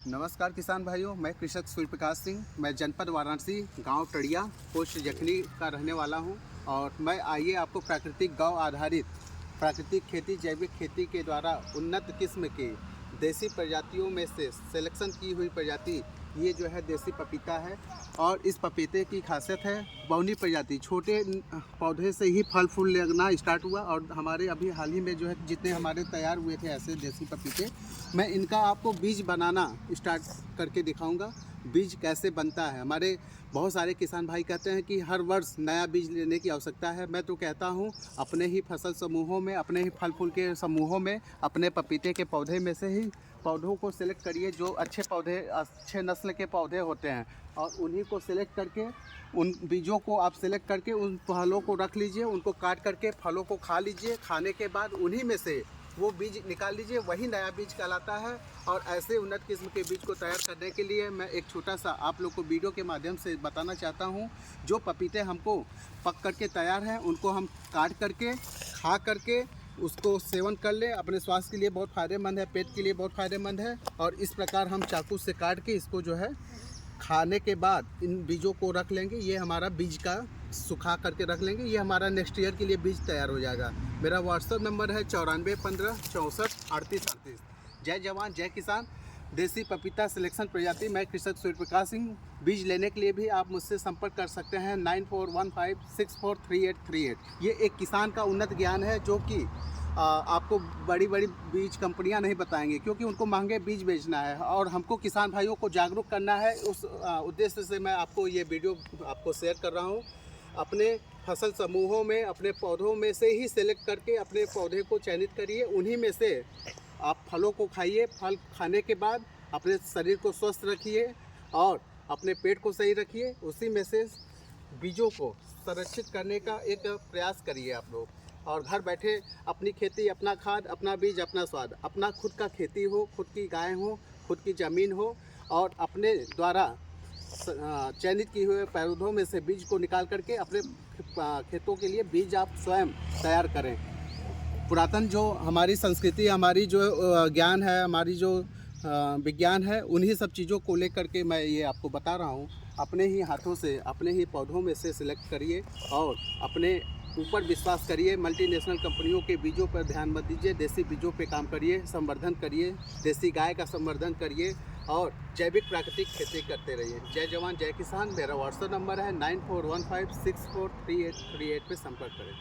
नमस्कार किसान भाइयों, मैं कृषक सूर्य प्रकाश सिंह। मैं जनपद वाराणसी, गांव टड़िया, पोस्ट जखनी का रहने वाला हूं। और मैं आइए आपको प्राकृतिक गौ आधारित प्राकृतिक खेती, जैविक खेती के द्वारा उन्नत किस्म के देसी प्रजातियों में से सिलेक्शन की हुई प्रजाति ये जो है देसी पपीता है। और इस पपीते की खासियत है बौनी प्रजाति, छोटे पौधे से ही फल फूल लगना स्टार्ट हुआ। और हमारे अभी हाल ही में जो है जितने हमारे तैयार हुए थे ऐसे देसी पपीते, मैं इनका आपको बीज बनाना स्टार्ट करके दिखाऊंगा। बीज कैसे बनता है, हमारे बहुत सारे किसान भाई कहते हैं कि हर वर्ष नया बीज लेने की आवश्यकता है। मैं तो कहता हूं अपने ही फसल समूहों में, अपने ही फल फूल के समूहों में, अपने पपीते के पौधे में से ही पौधों को सिलेक्ट करिए जो अच्छे पौधे, अच्छे नस्ल के पौधे होते हैं। और उन्हीं को सिलेक्ट करके, उन बीजों को आप सिलेक्ट करके उन फलों को रख लीजिए, उनको काट करके फलों को खा लीजिए। खाने के बाद उन्हीं में से वो बीज निकाल लीजिए, वही नया बीज कहलाता है। और ऐसे उन्नत किस्म के बीज को तैयार करने के लिए मैं एक छोटा सा आप लोग को वीडियो के माध्यम से बताना चाहता हूं। जो पपीते हमको पक करके तैयार हैं उनको हम काट करके, खा करके उसको सेवन कर ले, अपने स्वास्थ्य के लिए बहुत फ़ायदेमंद है, पेट के लिए बहुत फ़ायदेमंद है। और इस प्रकार हम चाकू से काट के इसको जो है खाने के बाद इन बीजों को रख लेंगे। ये हमारा बीज का सुखा करके रख लेंगे, ये हमारा नेक्स्ट ईयर के लिए बीज तैयार हो जाएगा। मेरा व्हाट्सएप नंबर है 9415643838। जय जवान जय किसान। देसी पपीता सिलेक्शन प्रजाति, मैं कृषक सूर्य प्रकाश सिंह। बीज लेने के लिए भी आप मुझसे संपर्क कर सकते हैं 9415643838। ये एक किसान का उन्नत ज्ञान है जो कि आपको बड़ी बड़ी बीज कंपनियां नहीं बताएंगी, क्योंकि उनको महंगे बीज बेचना है और हमको किसान भाइयों को जागरूक करना है। उस उद्देश्य से मैं आपको ये वीडियो आपको शेयर कर रहा हूँ। अपने फसल समूहों में, अपने पौधों में से ही सेलेक्ट करके अपने पौधे को चयनित करिए, उन्हीं में से आप फलों को खाइए। फल खाने के बाद अपने शरीर को स्वस्थ रखिए और अपने पेट को सही रखिए। उसी में से बीजों को संरक्षित करने का एक प्रयास करिए आप लोग। और घर बैठे अपनी खेती, अपना खाद, अपना बीज, अपना स्वाद, अपना खुद का खेती हो, खुद की गाय हो, खुद की ज़मीन हो, और अपने द्वारा चयनित किए हुए पौधों में से बीज को निकाल करके अपने खेतों के लिए बीज आप स्वयं तैयार करें। पुरातन जो हमारी संस्कृति, हमारी जो ज्ञान है, हमारी जो विज्ञान है, उन्हीं सब चीज़ों को लेकर के मैं ये आपको बता रहा हूँ। अपने ही हाथों से, अपने ही पौधों में से सिलेक्ट करिए और अपने ऊपर विश्वास करिए। मल्टीनेशनल कंपनियों के बीजों पर ध्यान मत दीजिए, देसी बीजों पे काम करिए, संवर्धन करिए, देसी गाय का संवर्धन करिए और जैविक प्राकृतिक खेती करते रहिए। जय जवान जय किसान। मेरा व्हाट्सएप नंबर है 9415643838 पे संपर्क करें।